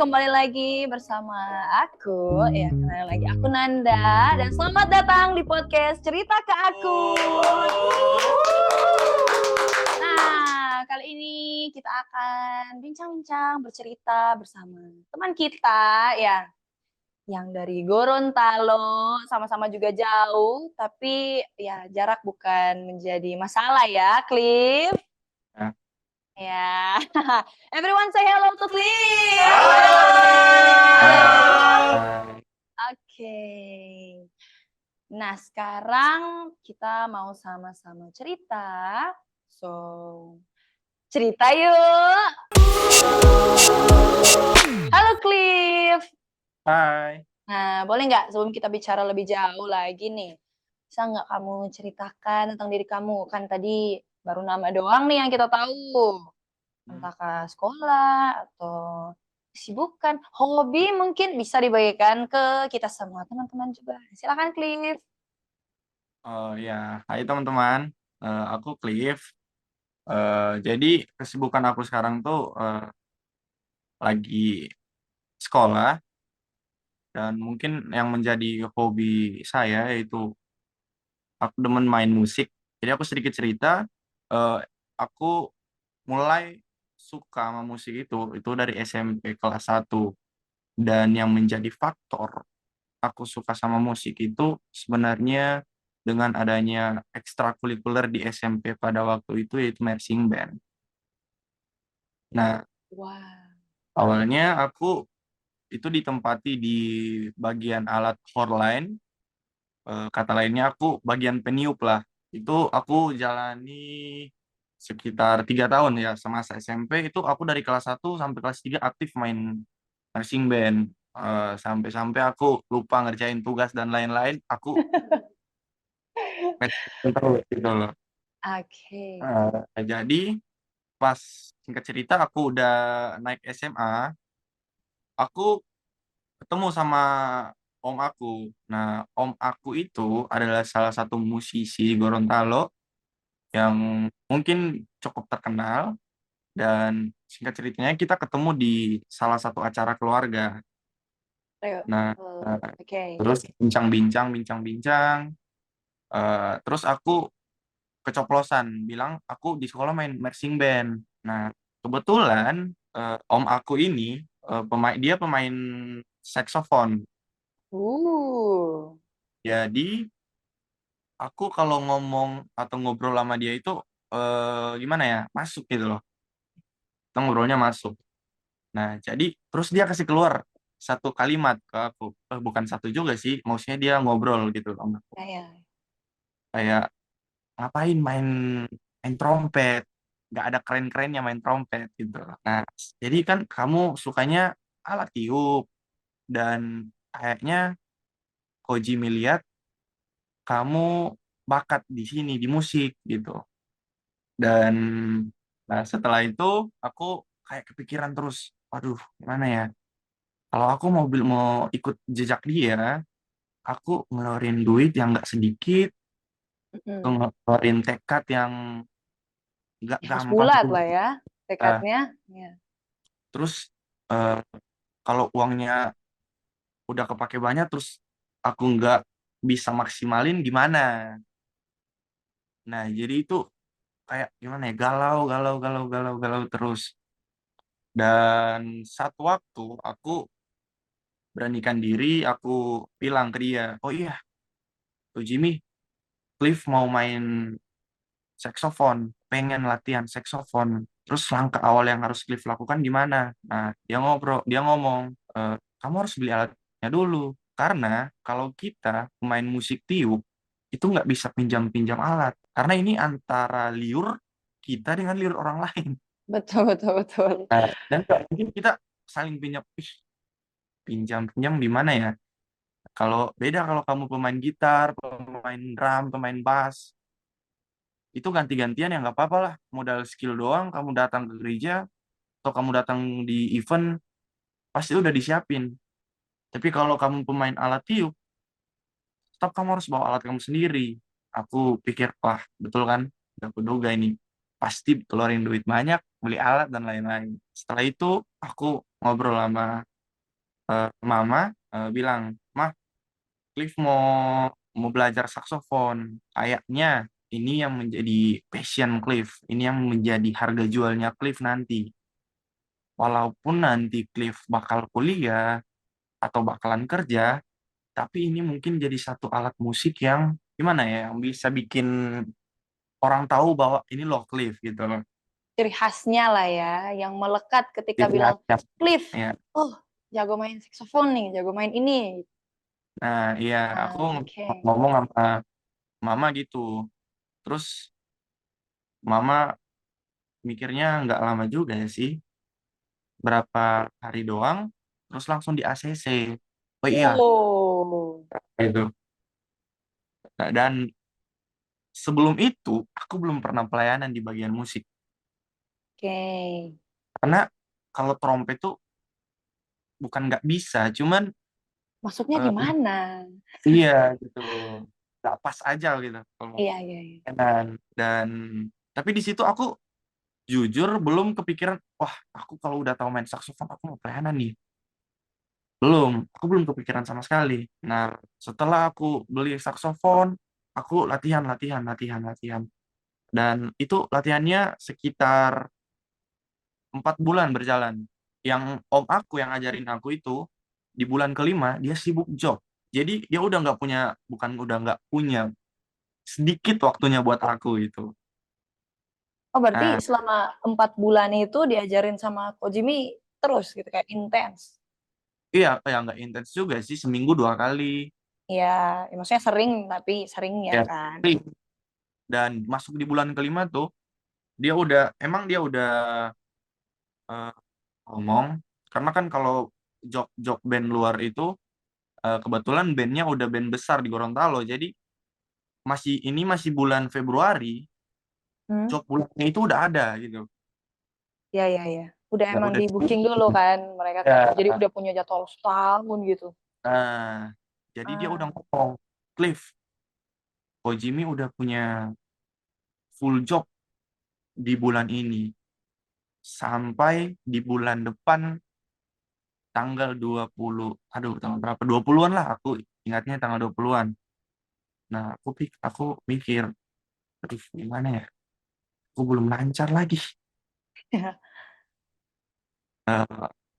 kembali lagi bersama aku, kenal lagi aku Nanda, dan selamat datang di podcast Cerita ke Aku. Nah, kali ini kita akan bincang-bincang, bercerita bersama teman kita yang dari Gorontalo, sama-sama juga jauh, tapi ya jarak bukan menjadi masalah ya, Cliff. Ya. Ya, everyone say hello to Cliff. Hai. Oke. Nah, sekarang kita mau sama-sama cerita. So, cerita yuk. Halo Cliff. Hai. Nah, boleh nggak sebelum kita bicara lebih jauh lagi nih, bisa nggak kamu ceritakan tentang diri kamu? Kan tadi baru nama doang nih yang kita tahu. Entahkah sekolah atau kesibukan, hobi mungkin bisa dibagikan ke kita semua teman-teman juga. Silakan Cliff. Oh ya, hai teman-teman. Aku Cliff. Jadi kesibukan aku sekarang tuh lagi sekolah dan mungkin yang menjadi hobi saya yaitu aku demen main musik. Jadi aku sedikit cerita. eh, aku mulai suka sama musik itu dari SMP kelas 1. Dan yang menjadi faktor aku suka sama musik itu sebenarnya dengan adanya ekstrakurikuler di SMP pada waktu itu yaitu marching band. Nah, Wah. awalnya aku itu ditempati di bagian alat hordline, kata lainnya aku bagian peniup lah. Itu aku jalani sekitar 3 tahun ya semasa SMP itu aku dari kelas 1 sampai kelas 3 aktif main marching band. Sampai-sampai aku lupa ngerjain tugas dan lain-lain, aku main terus gitu loh. Oke. Jadi pas singkat cerita aku udah naik SMA, aku ketemu sama om aku. Nah, om aku itu adalah salah satu musisi Gorontalo yang mungkin cukup terkenal dan singkat ceritanya kita ketemu di salah satu acara keluarga. Ayo. Nah, Oke. terus bincang-bincang, terus aku keceplosan bilang aku di sekolah main marching band. Nah, kebetulan om aku ini dia pemain saksofon. Uh. Jadi aku kalau ngomong atau ngobrol sama dia itu gimana ya? Masuk gitu loh. Kita ngobrolnya masuk. Nah, jadi terus dia kasih keluar satu kalimat ke aku. Bukan satu juga sih, maksudnya dia ngobrol gitu loh sama aku. Ya. Kayak ngapain main trompet, nggak ada keren-kerennya main trompet gitu. Nah, jadi kan kamu sukanya alat tiup dan kayaknya Koji melihat kamu bakat di sini di musik gitu. Dan nah, setelah itu aku kayak kepikiran terus, waduh gimana ya, kalau aku mau ikut jejak dia, aku ngeluarin duit yang nggak sedikit, ngeluarin tekad yang nggak Harus gampang bulat juga. lah ya tekadnya. Ya. Terus eh, kalau uangnya udah kepake banyak terus aku nggak bisa maksimalin gimana. Nah, jadi itu kayak gimana ya, galau galau galau galau galau terus. Dan satu waktu aku beranikan diri, aku bilang ke dia, oh iya tuh Jimmy, Cliff mau main saksofon, pengen latihan saksofon. Terus langkah awal yang harus Cliff lakukan gimana? Nah, dia ngomong, kamu harus beli alatnya dulu. Karena kalau kita pemain musik tiup, itu nggak bisa pinjam-pinjam alat. Karena ini antara liur kita dengan liur orang lain. Betul, betul, betul. Nah, dan nggak mungkin kita saling pinjam. Ih, pinjam-pinjam di mana ya? Kalau beda kalau kamu pemain gitar, pemain drum, pemain bass, itu ganti-gantian ya nggak apa-apa lah. Modal skill doang, kamu datang ke gereja atau kamu datang di event, pasti udah disiapin. Tapi kalau kamu pemain alat tiup, tetap kamu harus bawa alat kamu sendiri. Aku pikir, wah betul kan? Udah kuduga ini. Pasti keluarin duit banyak, beli alat dan lain-lain. Setelah itu, aku ngobrol sama Mama bilang, "Mah, Cliff mau belajar saksofon. Kayaknya ini yang menjadi passion Cliff, ini yang menjadi harga jualnya Cliff nanti. Walaupun nanti Cliff bakal kuliah atau bakalan kerja, tapi ini mungkin jadi satu alat musik yang gimana ya, yang bisa bikin orang tahu bahwa ini loh Cliff gitu loh." Ciri khasnya lah ya, yang melekat ketika Jadi bilang, Cliff, ya. oh jago main saksofon nih, jago main ini. Nah, iya, Ah, aku oke. ngomong sama mama gitu. Terus mama mikirnya nggak lama juga ya sih, berapa hari doang, terus langsung di ACC. Oh iya, Wow. itu. Nah, dan sebelum itu, aku belum pernah pelayanan di bagian musik. Oke. Karena kalau trompet tuh bukan nggak bisa, cuman Maksudnya eh, gimana? iya gitu, nggak pas aja gitu kalau mau Iya, iya, iya. pelayanan. Dan tapi di situ aku jujur belum kepikiran, wah aku kalau udah tahu main saksofon aku mau pelayanan nih. Aku belum kepikiran sama sekali. Nah, setelah aku beli saksofon, aku latihan, latihan, latihan, latihan. Dan itu latihannya sekitar 4 bulan berjalan. Yang om aku yang ngajarin aku itu, di bulan kelima, dia sibuk job. Jadi dia udah nggak punya, bukan udah nggak punya, sedikit waktunya buat aku itu. Oh, berarti Nah, selama 4 bulan itu diajarin sama Ko Jimmy terus gitu, kayak intens. iya, ya nggak intens juga sih, seminggu 2 kali. Iya, ya, maksudnya sering, tapi sering ya Ya, kan. dan masuk di bulan kelima tuh, emang dia udah eh, ngomong, karena kan kalau job band luar itu kebetulan bandnya udah band besar di Gorontalo, jadi masih bulan Februari, Hmm? job bulannya itu udah ada gitu. Ya, ya, ya. Udah emang Udah di booking dulu kan mereka kayak. Jadi ya. udah punya jadwal setahun gitu. Nah, jadi dia udah Ah, ngomong, Cliff, Ko Jimmy udah punya full job di bulan ini sampai di bulan depan tanggal 20, aduh tanggal berapa? 20-an lah, aku ingatnya tanggal 20-an. Nah, aku mikir, aduh gimana ya? Aku belum lancar lagi. Eh,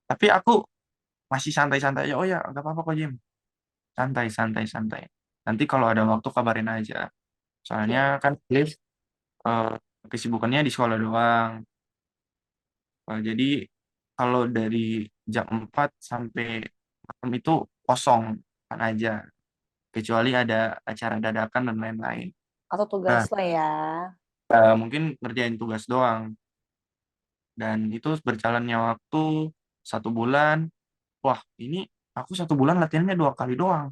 tapi aku masih santai-santai aja. Oh ya, nggak apa-apa kok, Jim. Santai, santai, santai. Nanti kalau ada waktu kabarin aja. Soalnya Siap. kan Cliff eh, kesibukannya di sekolah doang. Jadi kalau dari jam 4 sampai malam itu kosong kan aja. Kecuali ada acara dadakan dan lain-lain. Atau tugas Nah, lah ya. mungkin ngerjain tugas doang. Dan itu berjalannya waktu 1 bulan. Wah, ini aku 1 bulan latihannya 2 kali doang.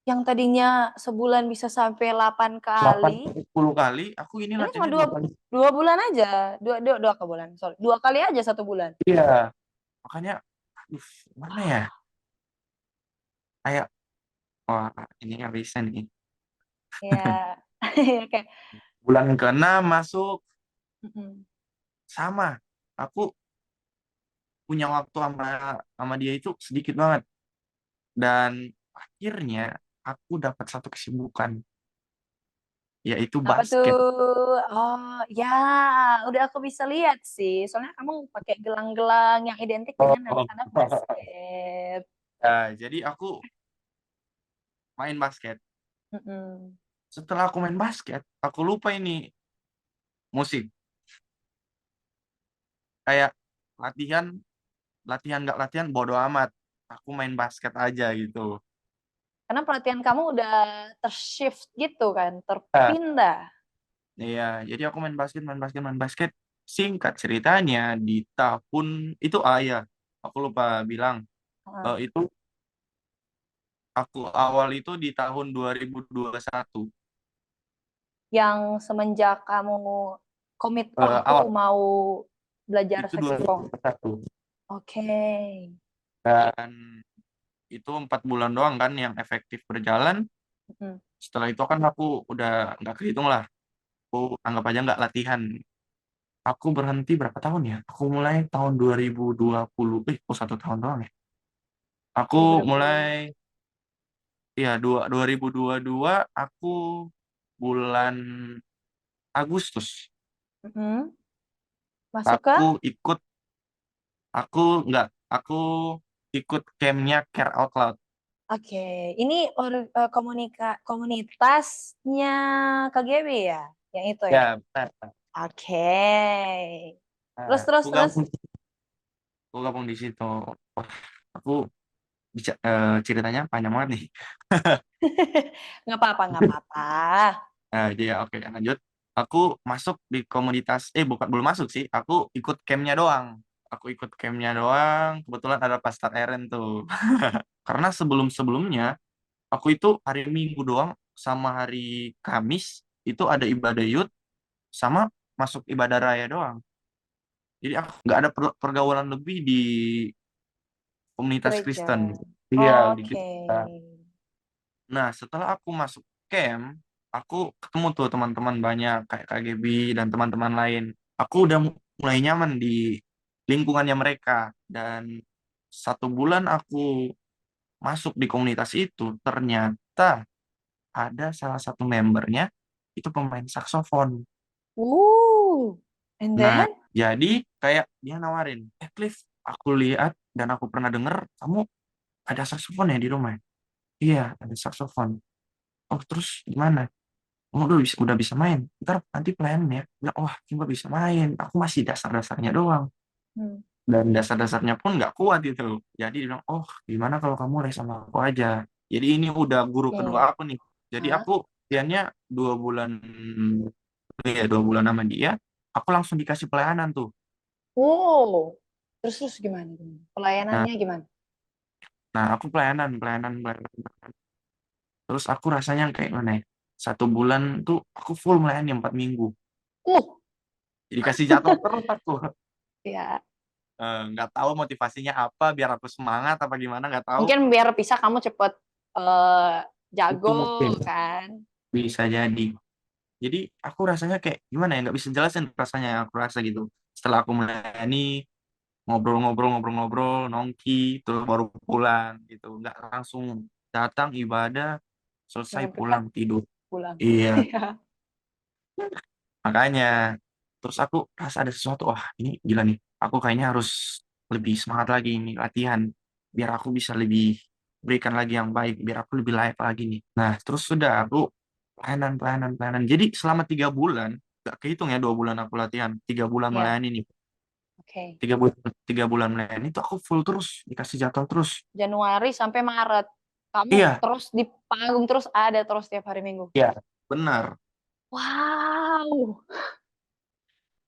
Yang tadinya sebulan bisa sampai 8 delapan kali, 10 kali, aku ini ini cuma latihannya dua, 2 kali. 2 bulan aja. Dua ke bulan, sorry. 2 kali aja 1 bulan. Iya, makanya, aduh, mana ya? Kayak, wah, ini nggak bisa nih. Ya, kayak, Bulan ke-6 masuk, mm-mm. sama. Aku punya waktu sama sama dia itu sedikit banget. Dan akhirnya aku dapat satu kesibukan, yaitu Apa tuh? basket. Oh, ya, udah aku bisa lihat sih. Soalnya kamu pakai gelang-gelang yang identik Oh. dengan anak-anak basket. Nah, jadi aku main basket. Mm-mm. Setelah aku main basket, aku lupa ini musik. Kayak latihan, latihan nggak latihan, bodo amat. Aku main basket aja gitu. Karena pelatihan kamu udah tershift gitu kan, Nah, terpindah. iya, jadi aku main basket, main basket, main basket. Singkat ceritanya di tahun itu, ya, aku lupa bilang. Heeh. Itu aku awal itu di tahun 2021. Yang semenjak kamu komit, oh aku Awal mau belajar itu saksofon. 2021. Oke. Dan itu 4 bulan doang kan yang efektif berjalan. Mm. Setelah itu kan aku udah nggak kehitung lah. Aku anggap aja nggak latihan. Aku berhenti berapa tahun ya? Aku mulai tahun 2020. Oh, 1 tahun doang ya. Aku mulai 2020. ya 2022. Aku bulan Agustus. Mm-mm. Masuk ke? Aku ikut. Aku nggak. Aku ikut campnya Care Out Loud. Oke, ini komunitasnya KGB ya, yang itu ya. Ya, benar. Oke. Nah, Terus terus terus. aku gabung di situ. Wah, aku bisa ceritanya panjang banget nih. Nggak apa-apa, nggak apa-apa. Nah, jadi ya oke lanjut. Aku masuk di komunitas, bukan belum masuk sih. Aku ikut campnya doang. Aku ikut campnya doang. Kebetulan ada Pastor Eren tuh. Karena sebelum-sebelumnya aku itu hari Minggu doang sama hari Kamis itu ada ibadah youth sama masuk ibadah raya doang. Jadi aku nggak ada pergaulan lebih di komunitas Gereja. Kristen. Iya, di Oke. kita. Nah, setelah aku masuk camp, aku ketemu tuh teman-teman banyak kayak KGB dan teman-teman lain. Aku udah mulai nyaman di lingkungannya mereka. Dan 1 bulan aku masuk di komunitas itu, ternyata ada salah satu membernya itu pemain saksofon. And Nah, then? jadi kayak dia nawarin, Cliff, aku lihat dan aku pernah denger kamu ada saksofon ya di rumah. Iya, ada saksofon. Oh, terus gimana? Oh, udah bisa main. Ntar nanti pelayanan ya. Bilang, wah, coba bisa main. Aku masih dasar-dasarnya doang. Hmm. Dan dasar-dasarnya pun nggak kuat gitu. Jadi dia bilang, oh, gimana kalau kamu les sama aku aja. Jadi ini udah guru kedua Oke. aku nih. Jadi Hah? aku latihannya 2 bulan, ya 2 bulan sama dia. Aku langsung dikasih pelayanan tuh. Wow. Terus terus gimana? Nah, Pelayanannya gimana? nah, aku pelayanan, pelayanan, pelayanan. Terus aku rasanya kayak mana ya? 1 bulan tuh aku full melayani 4 minggu. Uh, Jadi kasih jadwal terus aku. ya. Nggak tahu motivasinya apa, biar aku semangat apa gimana nggak tahu. Mungkin biar bisa kamu cepet eh, jago Itu mungkin kan? bisa jadi. Jadi aku rasanya kayak gimana ya, nggak bisa jelasin rasanya yang aku rasa gitu. Setelah aku melayani, ngobrol-ngobrol, nongki, terus baru pulang gitu. Nggak langsung datang ibadah, selesai Dengan cepat pulang tidur. pulang. Iya, Ya. makanya. Terus aku rasa ada sesuatu, wah ini gila nih. Aku kayaknya harus lebih semangat lagi nih latihan. Biar aku bisa lebih berikan lagi yang baik. Biar aku lebih layak lagi nih. Nah, terus sudah aku pelayanan, pelayanan, pelayanan. Jadi selama 3 bulan, gak kehitung ya 2 bulan aku latihan. 3 bulan Ya, melayani nih. oke. 3 bulan melayani itu aku full terus. Dikasih jadwal terus. Januari sampai Maret. Kamu Iya, terus di panggung terus ada terus tiap hari Minggu. iya, benar. Wow.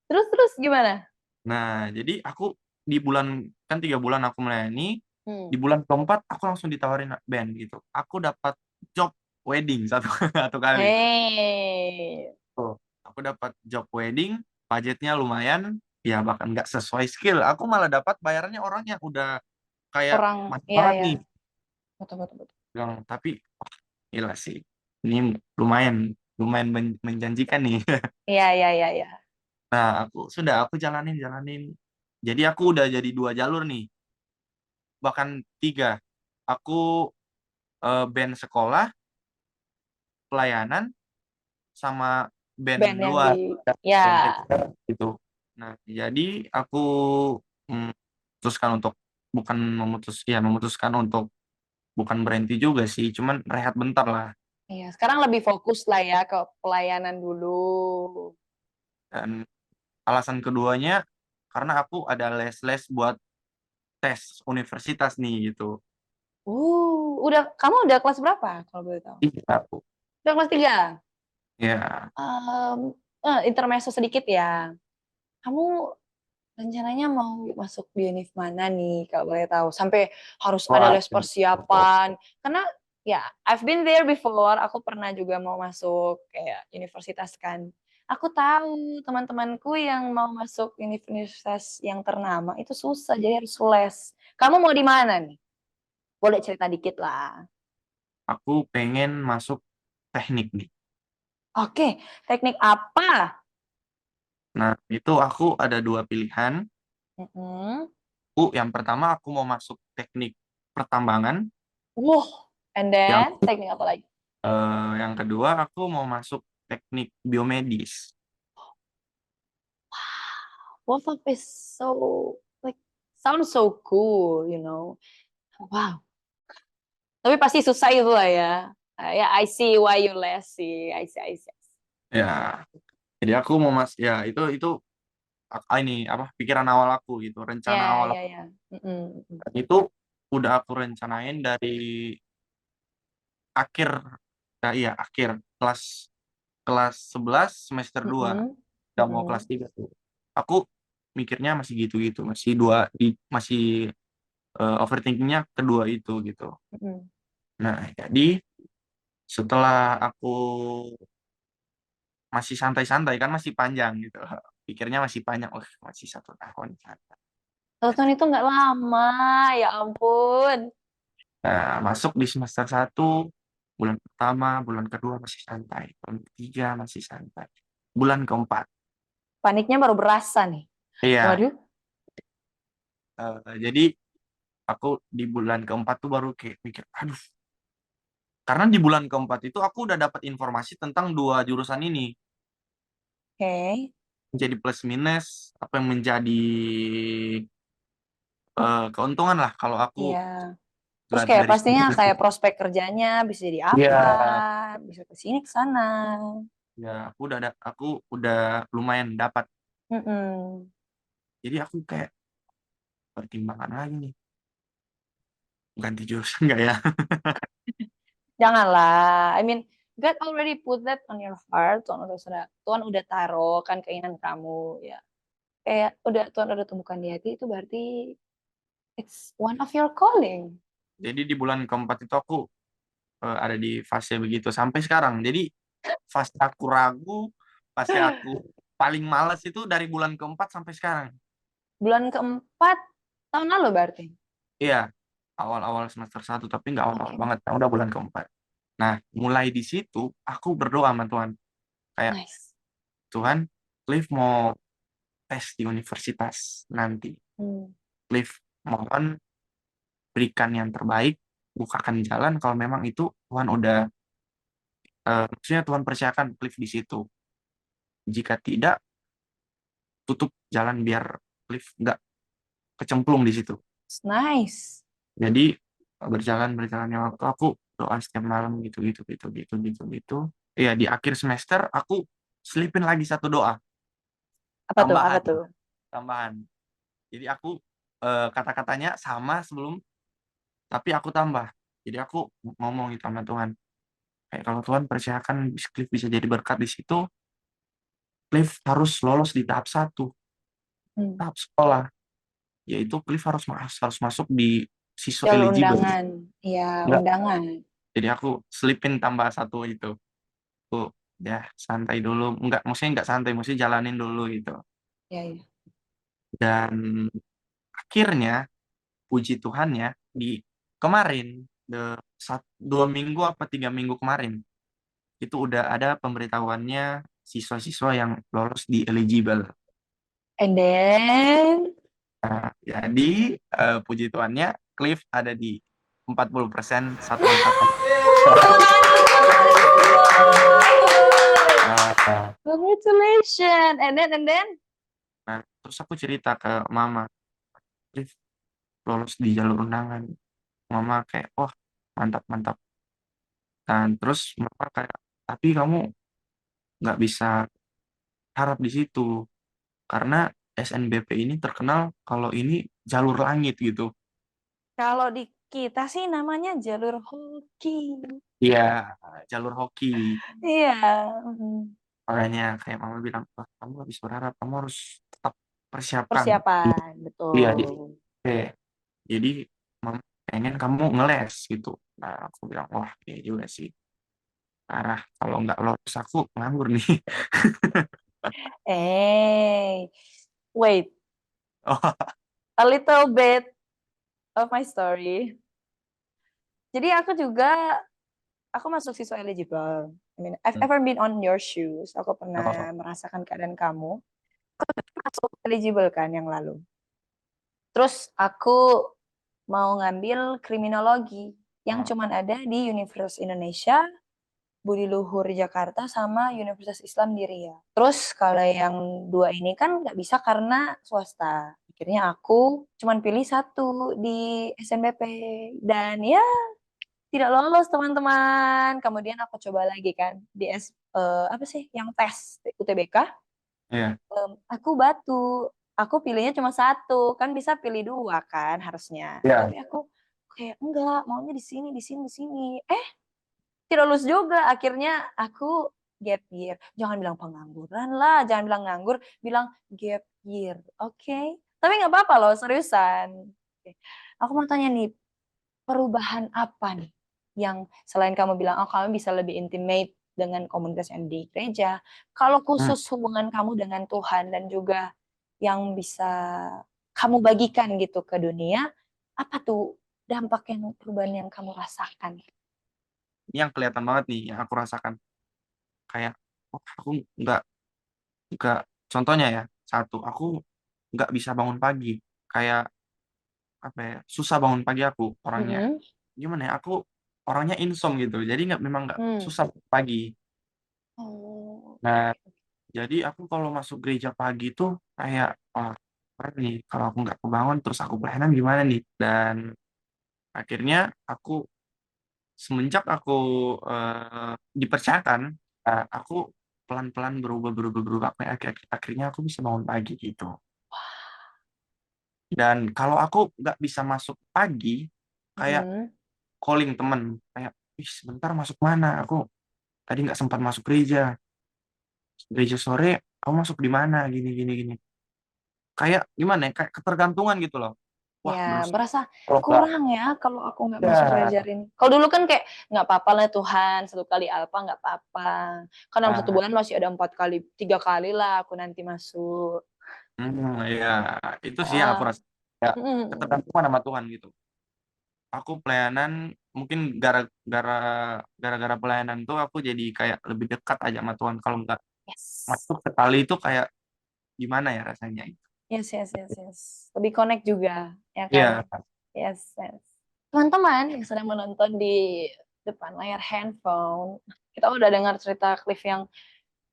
Terus terus gimana? Nah, jadi aku di bulan, kan 3 bulan aku melayani, Hmm. di bulan keempat aku langsung ditawarin band gitu. Aku dapat job wedding satu satu kali. Hey. Tuh, aku dapat job wedding, budgetnya lumayan, ya bahkan nggak sesuai skill. Aku malah dapat bayarannya orang yang udah kayak Orang, mantap iya banget ya. nih. Betul betul betul. Bilang, tapi wah, gila sih. Ini lumayan lumayan menjanjikan nih. Iya iya iya iya. Nah, aku jalanin jalanin. Jadi aku udah jadi 2 jalur nih, bahkan 3. Aku band sekolah, pelayanan, sama Band band yang luar, di ya. band sekitar gitu. Nah, jadi aku mm, memutuskan untuk memutuskan untuk bukan berhenti juga sih, cuman rehat bentar lah. Iya, sekarang lebih fokus lah ya ke pelayanan dulu. Dan alasan keduanya karena aku ada les-les buat tes universitas nih gitu. Udah kamu udah kelas berapa kalau boleh tahu? Ih, aku Udah kelas 3. ya Intermezzo sedikit ya. Kamu rencananya mau masuk di univ mana nih kalau boleh tahu? Sampai harus ada wah les persiapan. Karena ya, I've been there before. Aku pernah juga mau masuk kayak universitas kan. Aku tahu teman-temanku yang mau masuk universitas yang ternama itu susah, jadi harus les. Kamu mau di mana nih? Boleh cerita dikit lah. aku pengen masuk teknik nih. Oke, teknik apa? Nah, itu aku ada dua pilihan. Mm-mm. Yang pertama aku mau masuk teknik pertambangan, Wah, and yang then teknik apa lagi? yang kedua aku mau masuk teknik biomedis. Both of is so like sounds so cool, you know. Wow. Tapi pasti susah itu lah ya. Ya, I see why you lazy. I see. Ya, jadi aku mau ya itu ini apa pikiran awal aku gitu, rencana Ya, awal ya, aku. ya. Mm-mm, mm-mm. Dan itu udah aku rencanain dari akhir, nah iya akhir kelas kelas 11 semester 2 Mm-mm, udah mau kelas mm-mm, 3 tuh. Aku mikirnya masih gitu-gitu, masih masih overthinkingnya kedua itu gitu. mm-mm. Nah, jadi setelah aku masih santai-santai kan masih panjang gitu. Pikirnya masih panjang, oh masih 1 tahun. Santai. Tonton itu nggak lama, ya ampun. Nah, masuk di semester 1 bulan pertama, bulan kedua masih santai, bulan ketiga masih santai. Bulan keempat, Paniknya baru berasa nih. iya, Waduh. jadi aku di bulan keempat tuh baru kayak mikir, aduh, karena di bulan keempat itu aku udah dapat informasi tentang dua jurusan ini, Oke. menjadi plus minus, apa yang menjadi keuntungan lah kalau aku Iya. Terus lihat kayak dari pastinya situ. kayak prospek kerjanya bisa jadi Iya, apa, bisa ke sini ke sana. ya aku udah lumayan dapat. Mm-mm. Jadi aku kayak pertimbangan lagi nih, ganti jurusan nggak ya? Janganlah. I mean, God already put that on your heart. Tuhan udah taruh kan keinginan kamu ya. Kayak udah Tuhan udah temukan di hati itu berarti it's one of your calling. Jadi di bulan keempat itu aku ada di fase begitu sampai sekarang. Jadi fase aku ragu, fase aku paling males itu dari bulan keempat sampai sekarang. Bulan keempat tahun lalu berarti. Iya, awal-awal semester 1 tapi nggak awal-awal Oke, banget. Nah, udah bulan keempat. Nah, mulai di situ aku berdoa sama Tuhan. Kayak, nice. Tuhan, Cliff mau tes di universitas nanti. Hmm. Cliff mohon berikan yang terbaik, bukakan jalan kalau memang itu Tuhan udah, maksudnya Tuhan percayakan Cliff di situ. Jika tidak, tutup jalan biar Cliff nggak kecemplung di situ. It's nice. Jadi berjalannya waktu aku doa setiap malam gitu gitu gitu gitu gitu gitu. Iya di akhir semester aku selipin lagi satu doa Apa tuh? Apa tambahan tuh? tambahan. Jadi aku kata-katanya sama sebelum tapi aku tambah. Jadi aku ngomong gitu sama Tuhan. Kayak kalau Tuhan percayakan Cliff bisa jadi berkat di situ, Cliff harus lolos di tahap 1, Hmm. tahap sekolah, yaitu Cliff harus masuk di siswa Jalur eligible. undangan. Iya, Enggak. undangan. Jadi aku selipin tambah satu itu. Aku ya santai dulu. Enggak, maksudnya enggak santai, maksudnya jalanin dulu gitu. Iya, iya. Dan akhirnya puji Tuhan ya di kemarin 2 minggu apa 3 minggu kemarin itu udah ada pemberitahuannya siswa-siswa yang lolos di eligible. And then Jadi puji Tuhannya Cliff ada di 40% satu angkatan. Nah, congratulations. And then terus aku cerita ke mama, Cliff lolos di jalur undangan. Mama kayak, wah mantap mantap. Dan terus mama kayak, tapi kamu nggak bisa harap di situ karena SNBP ini terkenal kalau ini jalur langit gitu. kalau di kita sih namanya jalur hoki. Iya, jalur hoki. Iya. Mm. Makanya kayak mama bilang, wah kamu habis berharap, kamu harus tetap persiapkan. Persiapan, Iya, jadi, betul. jadi mama pengen kamu ngeles gitu. Nah, aku bilang, wah iya juga sih. Parah, kalau nggak lolos aku nganggur nih. Eh, wait, Oh, a little bit of my story. Jadi aku masuk siswa eligible. I mean, I've ever been on your shoes. Aku oh, pernah merasakan keadaan kamu. masuk eligible kan yang lalu. Terus aku mau ngambil kriminologi yang cuman ada di Universitas Indonesia, Budi Luhur Jakarta, sama Universitas Islam di Riau. Terus kalau yang dua ini kan nggak bisa karena swasta. Akhirnya aku cuman pilih satu di SNBP dan ya tidak lolos teman-teman. Kemudian aku coba lagi kan di apa sih yang tes UTBK. Iya. Aku batu. Aku pilihnya cuma satu, kan bisa pilih dua kan harusnya. Iya. Tapi aku kayak enggak, maunya di sini, di sini, di sini. Tidak lulus juga. Akhirnya aku gap year. Jangan bilang pengangguran lah, jangan bilang nganggur, bilang gap year. Oke. Tapi nggak apa-apa loh, seriusan. Oke. Aku mau tanya nih, perubahan apa nih yang selain kamu bilang, oh kamu bisa lebih intimate dengan komunitas yang di gereja, kalau khusus hubungan kamu dengan Tuhan dan juga yang bisa kamu bagikan gitu ke dunia, apa tuh dampak yang perubahan yang kamu rasakan? Ini yang kelihatan banget nih yang aku rasakan. Kayak aku nggak contohnya ya, satu, aku nggak bisa bangun pagi. Kayak apa ya, susah bangun pagi aku orangnya. Mm-mm. Gimana ya, aku orangnya insom gitu. Jadi memang nggak susah bangun pagi. Oh, Nah, jadi aku kalau masuk gereja pagi tuh kayak, wah, apa nih kalau aku nggak kebangun terus aku pelayanan gimana nih? Dan akhirnya aku semenjak aku dipercayakan, aku pelan-pelan berubah sampai akhirnya aku bisa bangun pagi gitu. Dan kalau aku nggak bisa masuk pagi, kayak mm-mm. calling temen, kayak, ih sebentar masuk mana? Aku tadi nggak sempat masuk gereja sore, kamu masuk di mana? Gini gini gini. Kayak gimana ya? Kayak ketergantungan gitu loh. Wah, Ya, berusaha berasa kalau nggak kurang ya kalau aku nggak masuk ya, gereja ini. Kalau dulu kan kayak nggak apa-apa lah Tuhan, satu kali alfa nggak apa-apa. Kan dalam satu nah, bulan masih ada 4 kali, 3 kali lah aku nanti masuk. ya itu sih yang aku Ah, rasa ya, mm, ketergantungan sama Tuhan gitu. Aku pelayanan mungkin gara-gara pelayanan tuh aku jadi kayak lebih dekat aja sama Tuhan. Kalau nggak yes, masuk sekali itu kayak gimana ya rasanya itu. yes, yes, yes, yes. Lebih connect juga, ya kan? Iya, Yes, yes. Teman-teman yang sedang menonton di depan layar handphone, kita udah dengar cerita Cliff yang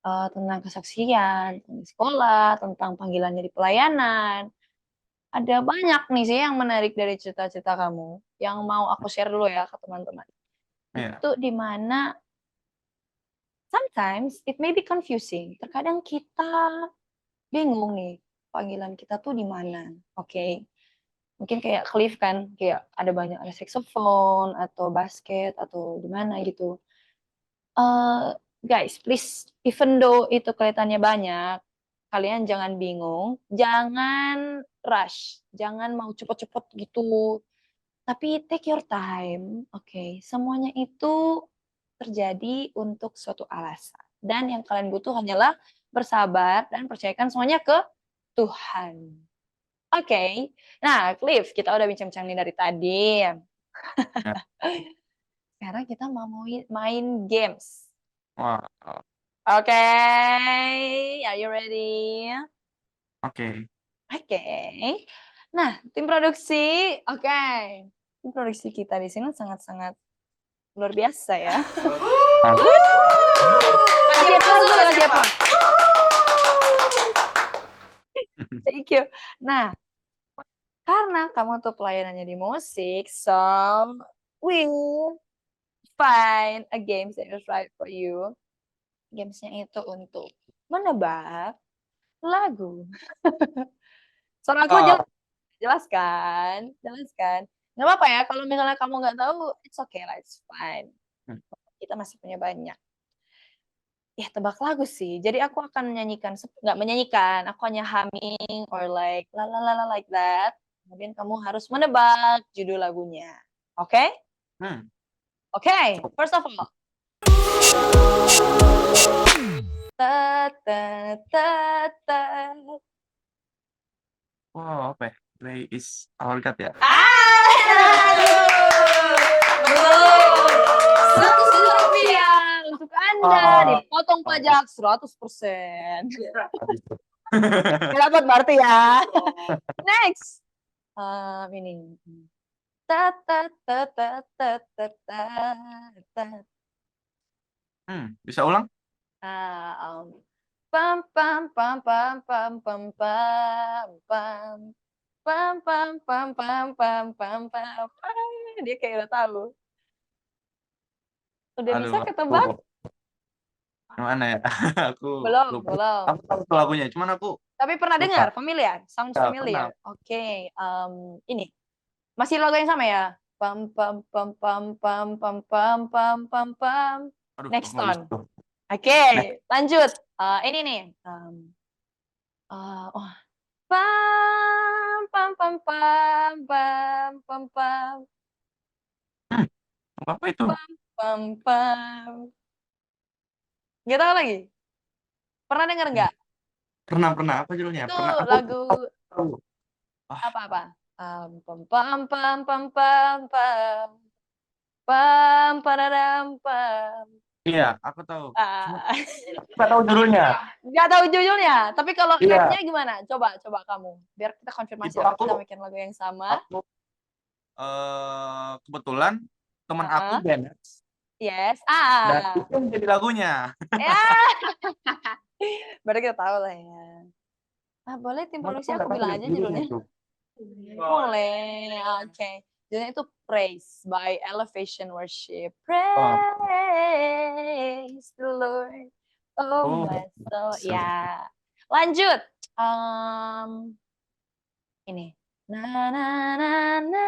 tentang kesaksian, tentang di sekolah, tentang panggilannya di pelayanan. Ada banyak nih sih yang menarik dari cerita-cerita kamu yang mau aku share dulu ya ke teman-teman. iya, Itu dimana sometimes it may be confusing. Terkadang kita bingung nih panggilan kita tuh di mana. Oke. Mungkin kayak Cliff kan, kayak ada saxophone atau basket atau di mana gitu. Guys, please, even though itu kelihatannya banyak, kalian jangan bingung, jangan rush, jangan mau cepet-cepet gitu. Tapi take your time, oke. Semuanya itu terjadi untuk suatu alasan. Dan yang kalian butuh hanyalah bersabar dan percayakan semuanya ke Tuhan. Oke. Nah, Cliff, kita udah bincang-bincang nih dari tadi. iya. Sekarang kita mau main games. Wah, Oke, are you ready? oke. Oke. Nah, tim produksi, oke. Tim produksi kita di sini sangat-sangat luar biasa ya. Nah, Kasih applause dulu, kasih applause. Thank you. Nah, karena kamu tuh pelayanannya di musik, so we find a games that is right for you. Gamesnya itu untuk menebak lagu. Suara aku oh, jelaskan, jelaskan. Nggak apa-apa ya, kalau misalnya kamu nggak tahu, it's okay lah, it's fine. Kita masih punya banyak. Ya, tebak lagu sih. Jadi aku akan menyanyikan, nggak menyanyikan, aku hanya humming or like la la la la like that. Kemudian kamu harus menebak judul lagunya. Oke? Okay? hmm. Oke, okay. First of all. Ta, ta, ta, ta. Wow, apa ya? Play is our God ya? Rp100.000 untuk Anda, Oh, dipotong pajak 100%. Nggak dapat berarti ya. Next. Ini. Ta ta ta ta ta ta ta ta. Bisa ulang? Pam pam pam pam pam pam pam pam pam pam pam pam pam pam pam. Dia kayak udah tahu. Udah bisa Aduh, ketebak? gimana ya? Aku Belum, lupa. belum. Aku tahu tuh lagunya, cuman aku Tapi pernah lupa. dengar, familiar, sounds Ya, pernah. familiar. Oke, ini masih lagu yang sama ya. Pam pam pam pam pam pam pam pam pam pam. Aduh, aku Next nggak bisa on. tuh. Oke, Next. lanjut. Ini nih. Oh, pam pam pam pam pam pam pam Hmm, apa itu? pam pam pam. Gak tahu lagi. Pernah dengar nggak? Pernah apa judulnya? Itu Pernah aku lagu tahu. Ah, apa-apa? Pam pam pam pam pam pam pam padadam pam. iya, aku tahu. Cuma Ah, nggak tahu judulnya. nggak tahu judulnya. Tapi kalau Iya, live-nya gimana? Coba kamu. Biar kita konfirmasi itu apa aku kita bikin lagu yang sama. aku kebetulan teman aku Heeh. band Yes. dan itu yang jadi lagunya. Ya. Berarti kita tahu lah ya. Boleh tim Cuman aku produksi aku nggak tahu bilang aja judulnya judulnya. itu. Boleh. Oke. Judulnya itu Praise by Elevation Worship. Oh, Praise the Lord. Oh oh, my soul. so. Ya. Lanjut. Ini. Na na na na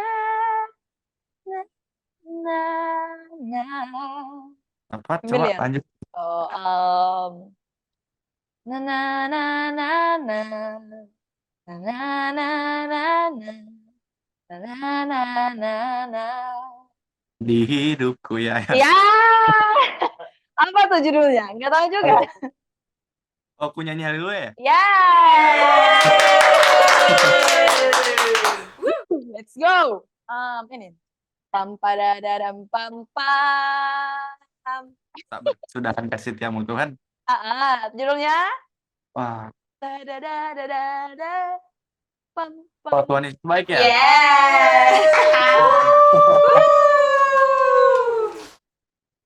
na na na. Apa? Coba Familiar? lanjut. Oh, na na na na na na na na na na na na na na na. Di hidupku ya. Ya, apa tuh judulnya? Nggak tahu juga. Oh, aku nyanyi haleluya ya? Ya, let's go. Ini. Pam pada dadam pam pam. Tak berkesudahan kasih tiamu Tuhan. Judulnya? Wah, Da da da da da da. Pam oh, pam. Tuhan Yesus baik ya? Yes.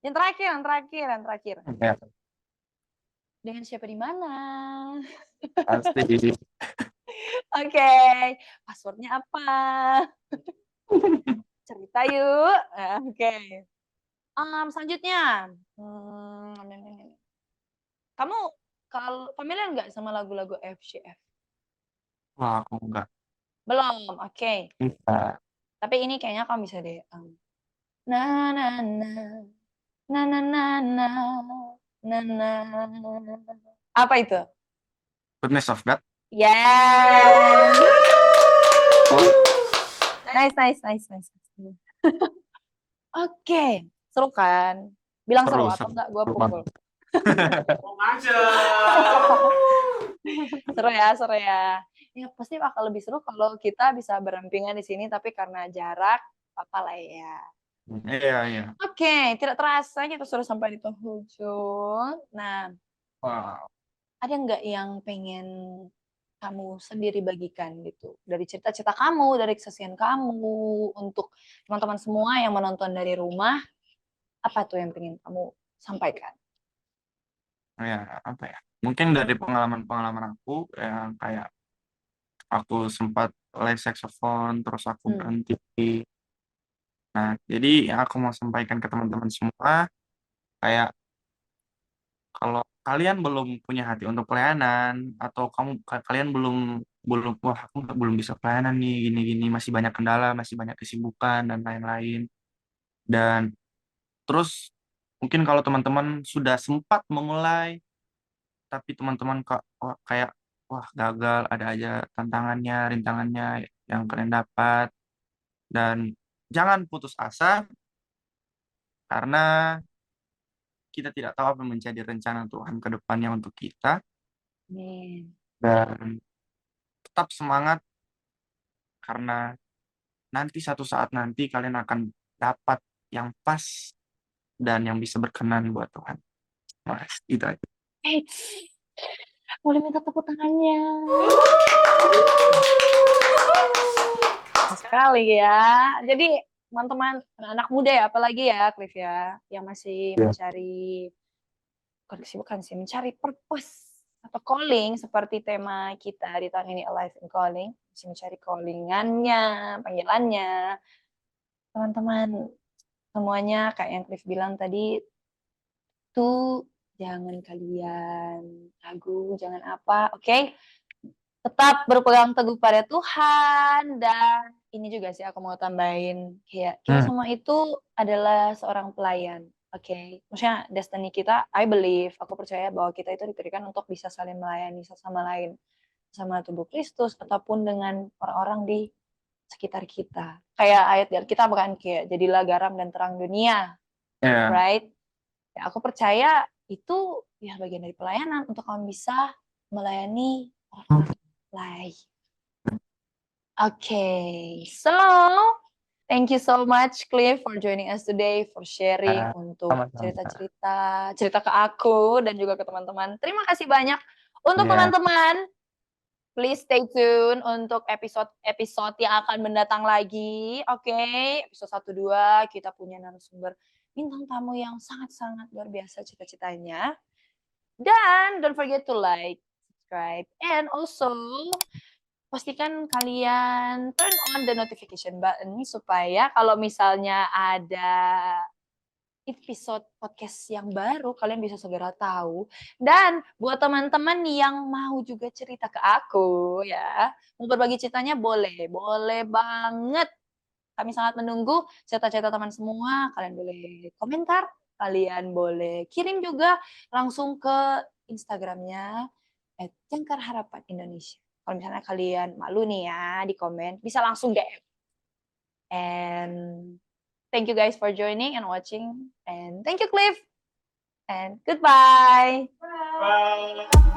Yang terakhir, yang terakhir, yang terakhir. Ya, Dengan siapa di mana? pasti. Oke, passwordnya apa? Cerita yuk. Oke. Selanjutnya, kamu kalau familiar nggak sama lagu-lagu FCF? Wah, aku enggak Belum, oke. bisa. Tapi ini kayaknya kamu bisa deh. Na na na na na na na na na. Apa itu? Goodness of God. Yes. Nice, nice, nice, nice. Oke, seru kan? Bilang seru Seru, atau seru. enggak? Gue Seru pukul. banget. Seru ya, seru ya. Ya pasti bakal lebih seru kalau kita bisa berdampingan di sini, tapi karena jarak, apa lah ya. Iya, iya. Oke, tidak terasa kita sudah sampai di penghujung. Nah, Wow. ada nggak yang pengen kamu sendiri bagikan gitu? Dari cerita-cerita kamu, dari kesaksian kamu, untuk teman-teman semua yang menonton dari rumah, apa tuh yang pengen kamu sampaikan? Ya, apa ya? Mungkin dari pengalaman-pengalaman aku yang kayak aku sempat les saxophone, terus aku berhenti. Nah, jadi yang aku mau sampaikan ke teman-teman semua, kayak kalau kalian belum punya hati untuk pelayanan atau kalian belum belum wah aku belum bisa pelayanan nih gini-gini masih banyak kendala, masih banyak kesibukan dan lain-lain. Dan terus mungkin kalau teman-teman sudah sempat memulai tapi teman-teman kok kayak wah gagal, ada aja tantangannya, rintangannya yang kalian dapat dan jangan putus asa karena kita tidak tahu apa yang menjadi rencana Tuhan ke depannya untuk kita Amin. dan tetap semangat karena nanti satu saat nanti kalian akan dapat yang pas dan yang bisa berkenan buat Tuhan. Mas, itu aja. Eits. Boleh minta tepuk tangannya. Sekali ya. Jadi teman-teman anak muda ya, apalagi ya Cliff ya, yang masih mencari bukan sih, mencari purpose atau calling seperti tema kita di tahun ini Alive and Calling, masih mencari callingannya, panggilannya. Teman-teman semuanya kayak yang Cliff bilang tadi, tuh jangan kalian ragu, jangan apa, oke? Tetap berpegang teguh pada Tuhan, dan ini juga sih aku mau tambahin, kayak kita semua itu adalah seorang pelayan, oke? Maksudnya destiny kita, I believe, aku percaya bahwa kita itu diberikan untuk bisa saling melayani satu sama lain, sama tubuh Kristus ataupun dengan orang-orang di sekitar kita. Kayak ayat kita bukan kayak jadilah garam dan terang dunia, right? Ya, aku percaya itu ya bagian dari pelayanan untuk kamu bisa melayani orang lain. Okay, so thank you so much Cliff for joining us today, for sharing untuk cerita ke aku dan juga ke teman-teman. Terima kasih banyak untuk teman-teman. Please stay tune untuk episode yang akan mendatang lagi. Oke, episode 1-2 kita punya narasumber bintang tamu yang sangat-sangat luar biasa cita-citanya. Dan don't forget to like, subscribe, and also pastikan kalian turn on the notification button supaya kalau misalnya ada episode podcast yang baru, kalian bisa segera tahu. Dan buat teman-teman yang mau juga cerita ke aku ya, mau berbagi ceritanya boleh banget. Kami sangat menunggu cerita-cerita teman semua. Kalian boleh komentar, kalian boleh kirim juga langsung ke Instagramnya @jangkarharapan_Indonesia. Kalau misalnya kalian malu nih ya di komen, bisa langsung DM. And thank you guys for joining and watching. And thank you, Cliff. And goodbye. Bye.